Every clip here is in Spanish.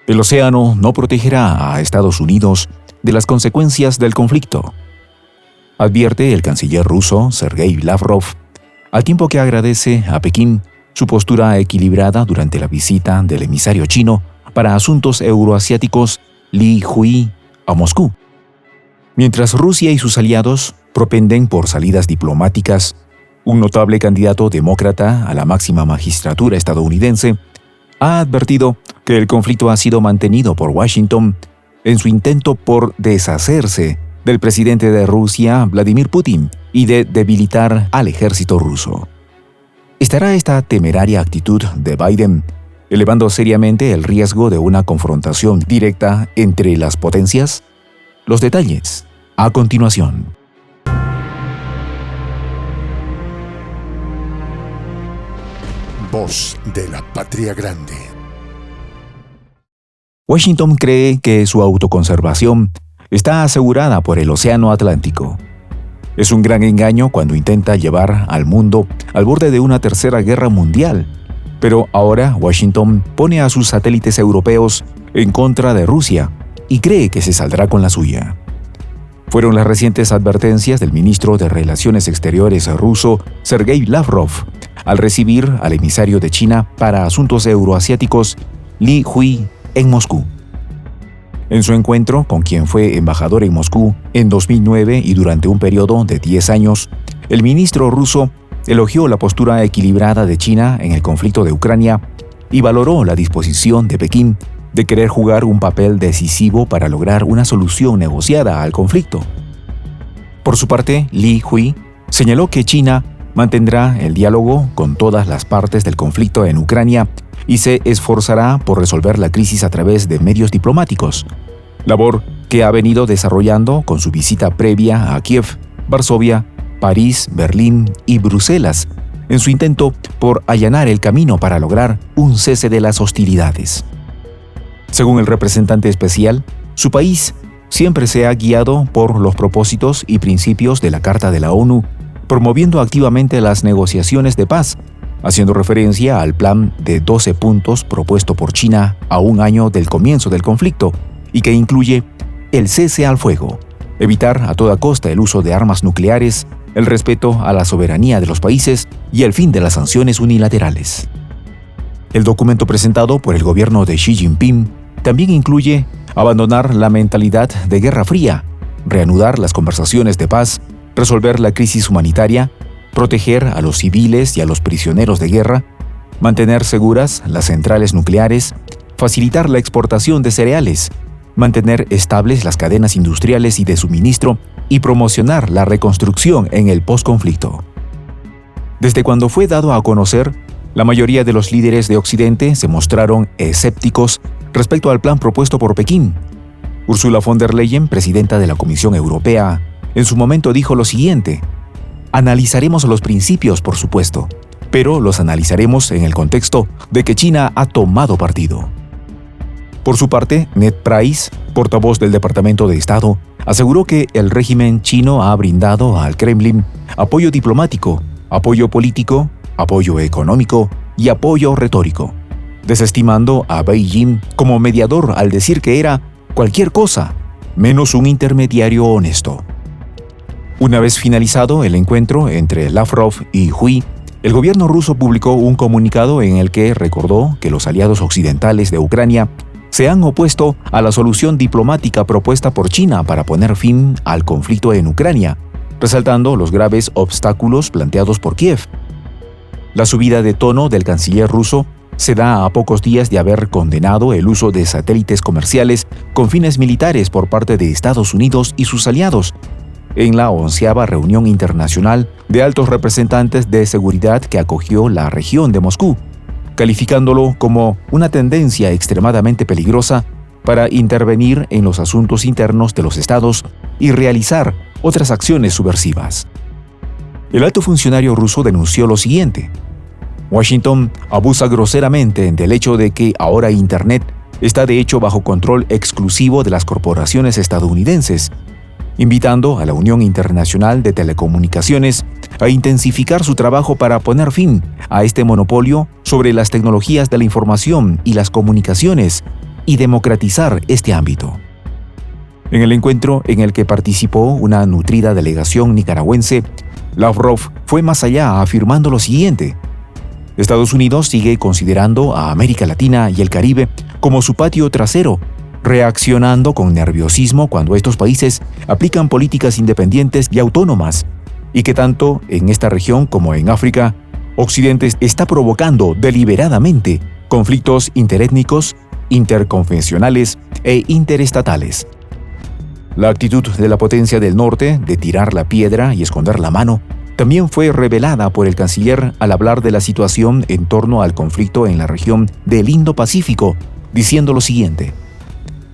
El océano no protegerá a Estados Unidos de las consecuencias del conflicto, advierte el canciller ruso Sergei Lavrov, al tiempo que agradece a Pekín su postura equilibrada durante la visita del emisario chino para asuntos euroasiáticos Li Hui a Moscú. Mientras Rusia y sus aliados propenden por salidas diplomáticas, un notable candidato demócrata a la máxima magistratura estadounidense ha advertido que el conflicto ha sido mantenido por Washington en su intento por deshacerse del presidente de Rusia, Vladimir Putin, y de debilitar al ejército ruso. ¿Estará esta temeraria actitud de Biden elevando seriamente el riesgo de una confrontación directa entre las potencias? Los detalles, a continuación. Voz de la Patria Grande. Washington cree que su autoconservación está asegurada por el Océano Atlántico. Es un gran engaño cuando intenta llevar al mundo al borde de una tercera guerra mundial. Pero ahora Washington pone a sus satélites europeos en contra de Rusia y cree que se saldrá con la suya. Fueron las recientes advertencias del ministro de Relaciones Exteriores ruso, Sergei Lavrov, al recibir al emisario de China para asuntos euroasiáticos, Li Hui, en Moscú. En su encuentro con quien fue embajador en Moscú en 2009 y durante un periodo de 10 años, el ministro ruso elogió la postura equilibrada de China en el conflicto de Ucrania y valoró la disposición de Pekín de querer jugar un papel decisivo para lograr una solución negociada al conflicto. Por su parte, Li Hui señaló que China mantendrá el diálogo con todas las partes del conflicto en Ucrania y se esforzará por resolver la crisis a través de medios diplomáticos, labor que ha venido desarrollando con su visita previa a Kiev, Varsovia, París, Berlín y Bruselas, en su intento por allanar el camino para lograr un cese de las hostilidades. Según el representante especial, su país siempre se ha guiado por los propósitos y principios de la Carta de la ONU, promoviendo activamente las negociaciones de paz, haciendo referencia al plan de 12 puntos propuesto por China a un año del comienzo del conflicto y que incluye el cese al fuego, evitar a toda costa el uso de armas nucleares, el respeto a la soberanía de los países y el fin de las sanciones unilaterales. El documento presentado por el gobierno de Xi Jinping también incluye abandonar la mentalidad de Guerra Fría, reanudar las conversaciones de paz, resolver la crisis humanitaria, proteger a los civiles y a los prisioneros de guerra, mantener seguras las centrales nucleares, facilitar la exportación de cereales, mantener estables las cadenas industriales y de suministro y promocionar la reconstrucción en el posconflicto. Desde cuando fue dado a conocer, la mayoría de los líderes de Occidente se mostraron escépticos respecto al plan propuesto por Pekín. Ursula von der Leyen, presidenta de la Comisión Europea, en su momento dijo lo siguiente: analizaremos los principios, por supuesto, pero los analizaremos en el contexto de que China ha tomado partido. Por su parte, Ned Price, portavoz del Departamento de Estado, aseguró que el régimen chino ha brindado al Kremlin apoyo diplomático, apoyo político, apoyo económico y apoyo retórico, desestimando a Beijing como mediador al decir que era cualquier cosa, menos un intermediario honesto. Una vez finalizado el encuentro entre Lavrov y Hui, el gobierno ruso publicó un comunicado en el que recordó que los aliados occidentales de Ucrania se han opuesto a la solución diplomática propuesta por China para poner fin al conflicto en Ucrania, resaltando los graves obstáculos planteados por Kiev. La subida de tono del canciller ruso se da a pocos días de haber condenado el uso de satélites comerciales con fines militares por parte de Estados Unidos y sus aliados, en la 11ª reunión internacional de altos representantes de seguridad que acogió la región de Moscú, calificándolo como una tendencia extremadamente peligrosa para intervenir en los asuntos internos de los estados y realizar otras acciones subversivas. El alto funcionario ruso denunció lo siguiente: Washington abusa groseramente del hecho de que ahora Internet está de hecho bajo control exclusivo de las corporaciones estadounidenses, invitando a la Unión Internacional de Telecomunicaciones a intensificar su trabajo para poner fin a este monopolio sobre las tecnologías de la información y las comunicaciones y democratizar este ámbito. En el encuentro en el que participó una nutrida delegación nicaragüense, Lavrov fue más allá afirmando lo siguiente: Estados Unidos sigue considerando a América Latina y el Caribe como su patio trasero, reaccionando con nerviosismo cuando estos países aplican políticas independientes y autónomas, y que tanto en esta región como en África, Occidente está provocando deliberadamente conflictos interétnicos, interconfesionales e interestatales. La actitud de la potencia del norte de tirar la piedra y esconder la mano también fue revelada por el canciller al hablar de la situación en torno al conflicto en la región del Indo-Pacífico, diciendo lo siguiente: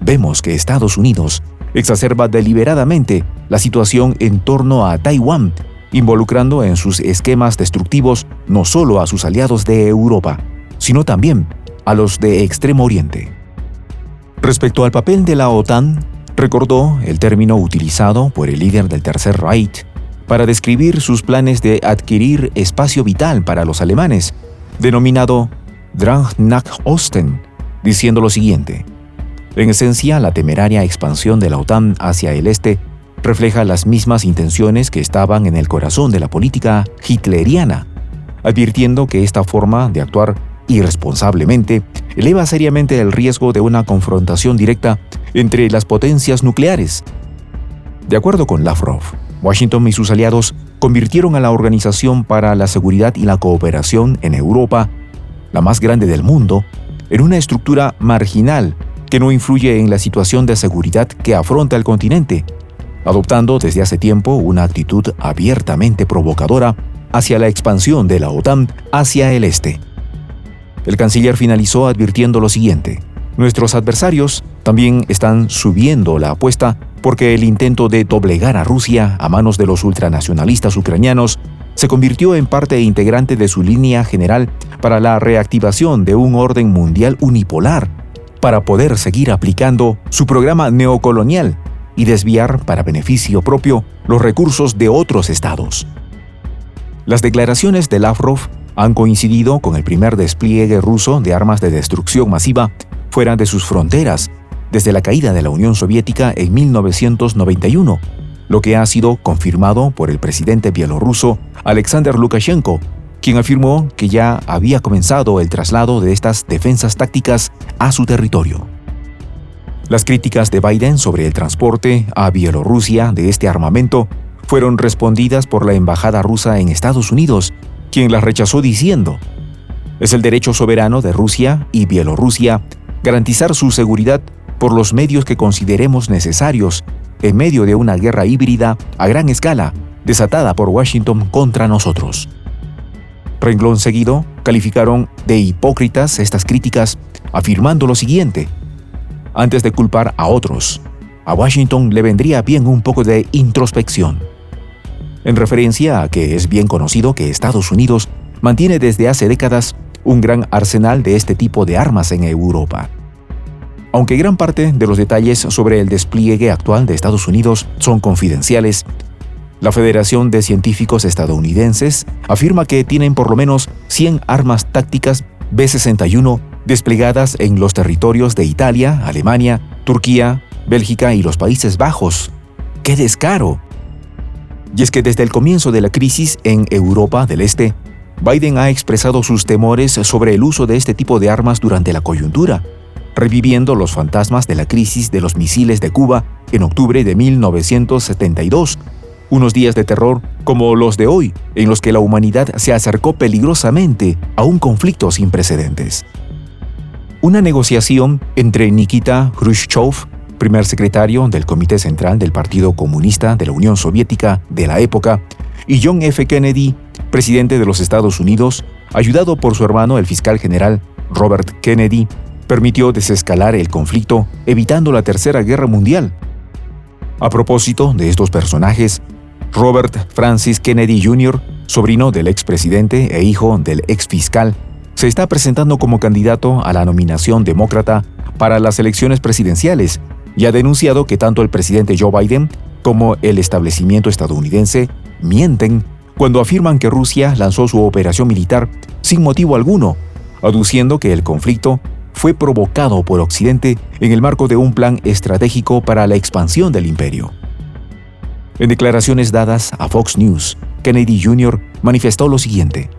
vemos que Estados Unidos exacerba deliberadamente la situación en torno a Taiwán, involucrando en sus esquemas destructivos no solo a sus aliados de Europa, sino también a los de Extremo Oriente. Respecto al papel de la OTAN, recordó el término utilizado por el líder del Tercer Reich para describir sus planes de adquirir espacio vital para los alemanes, denominado Drang nach Osten, diciendo lo siguiente: en esencia, la temeraria expansión de la OTAN hacia el este refleja las mismas intenciones que estaban en el corazón de la política hitleriana, advirtiendo que esta forma de actuar irresponsablemente eleva seriamente el riesgo de una confrontación directa entre las potencias nucleares. De acuerdo con Lavrov, Washington y sus aliados convirtieron a la Organización para la Seguridad y la Cooperación en Europa, la más grande del mundo, en una estructura marginal que no influye en la situación de seguridad que afronta el continente, adoptando desde hace tiempo una actitud abiertamente provocadora hacia la expansión de la OTAN hacia el este. El canciller finalizó advirtiendo lo siguiente: nuestros adversarios también están subiendo la apuesta porque el intento de doblegar a Rusia a manos de los ultranacionalistas ucranianos se convirtió en parte integrante de su línea general para la reactivación de un orden mundial unipolar, para poder seguir aplicando su programa neocolonial y desviar para beneficio propio los recursos de otros estados. Las declaraciones de Lavrov han coincidido con el primer despliegue ruso de armas de destrucción masiva fuera de sus fronteras desde la caída de la Unión Soviética en 1991, lo que ha sido confirmado por el presidente bielorruso Alexander Lukashenko, quien afirmó que ya había comenzado el traslado de estas defensas tácticas a su territorio. Las críticas de Biden sobre el transporte a Bielorrusia de este armamento fueron respondidas por la embajada rusa en Estados Unidos, quien las rechazó diciendo: es el derecho soberano de Rusia y Bielorrusia garantizar su seguridad por los medios que consideremos necesarios en medio de una guerra híbrida a gran escala desatada por Washington contra nosotros. Renglón seguido, calificaron de hipócritas estas críticas, afirmando lo siguiente: antes de culpar a otros, a Washington le vendría bien un poco de introspección. En referencia a que es bien conocido que Estados Unidos mantiene desde hace décadas un gran arsenal de este tipo de armas en Europa. Aunque gran parte de los detalles sobre el despliegue actual de Estados Unidos son confidenciales, la Federación de Científicos Estadounidenses afirma que tienen por lo menos 100 armas tácticas B-61 desplegadas en los territorios de Italia, Alemania, Turquía, Bélgica y los Países Bajos. ¡Qué descaro! Y es que desde el comienzo de la crisis en Europa del Este, Biden ha expresado sus temores sobre el uso de este tipo de armas durante la coyuntura, reviviendo los fantasmas de la crisis de los misiles de Cuba en octubre de 1972, unos días de terror como los de hoy, en los que la humanidad se acercó peligrosamente a un conflicto sin precedentes. Una negociación entre Nikita Khrushchev, primer secretario del Comité Central del Partido Comunista de la Unión Soviética de la época, y John F. Kennedy, presidente de los Estados Unidos, ayudado por su hermano el fiscal general Robert Kennedy, permitió desescalar el conflicto, evitando la Tercera Guerra Mundial. A propósito de estos personajes, Robert Francis Kennedy Jr., sobrino del expresidente e hijo del exfiscal, se está presentando como candidato a la nominación demócrata para las elecciones presidenciales y ha denunciado que tanto el presidente Joe Biden como el establecimiento estadounidense mienten cuando afirman que Rusia lanzó su operación militar sin motivo alguno, aduciendo que el conflicto fue provocado por Occidente en el marco de un plan estratégico para la expansión del imperio. En declaraciones dadas a Fox News, Kennedy Jr. manifestó lo siguiente: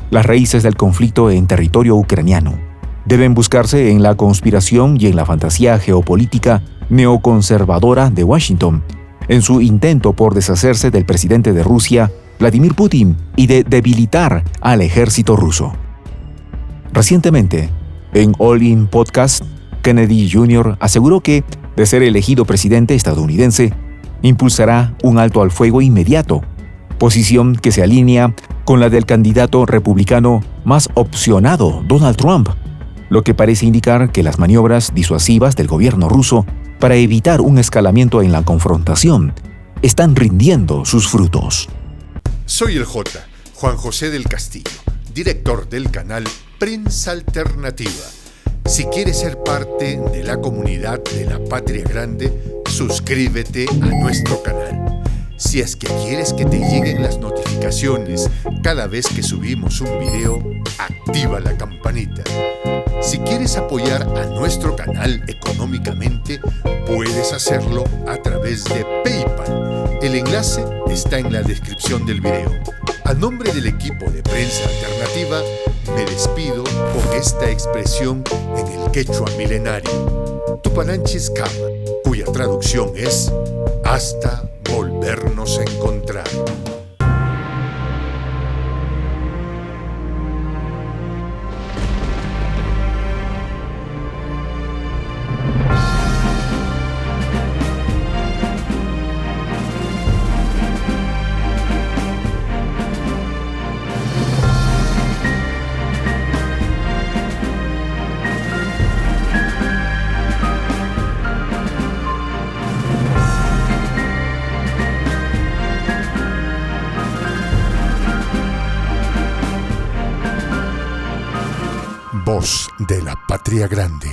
las raíces del conflicto en territorio ucraniano deben buscarse en la conspiración y en la fantasía geopolítica neoconservadora de Washington, en su intento por deshacerse del presidente de Rusia, Vladimir Putin, y de debilitar al ejército ruso. Recientemente, en All In Podcast, Kennedy Jr. aseguró que, de ser elegido presidente estadounidense, impulsará un alto al fuego inmediato, posición que se alinea con la del candidato republicano más opcionado, Donald Trump, lo que parece indicar que las maniobras disuasivas del gobierno ruso para evitar un escalamiento en la confrontación están rindiendo sus frutos. Soy el Juan José del Castillo, director del canal Prensa Alternativa. Si quieres ser parte de la comunidad de la Patria Grande, suscríbete a nuestro canal. Si es que quieres que te lleguen las notificaciones cada vez que subimos un video, activa la campanita. Si quieres apoyar a nuestro canal económicamente, puedes hacerlo a través de PayPal. El enlace está en la descripción del video. A nombre del equipo de Prensa Alternativa, me despido con esta expresión en el quechua milenario, Tupananchis Kama, cuya traducción es hasta volvernos a encontrar. Voz de la Patria Grande.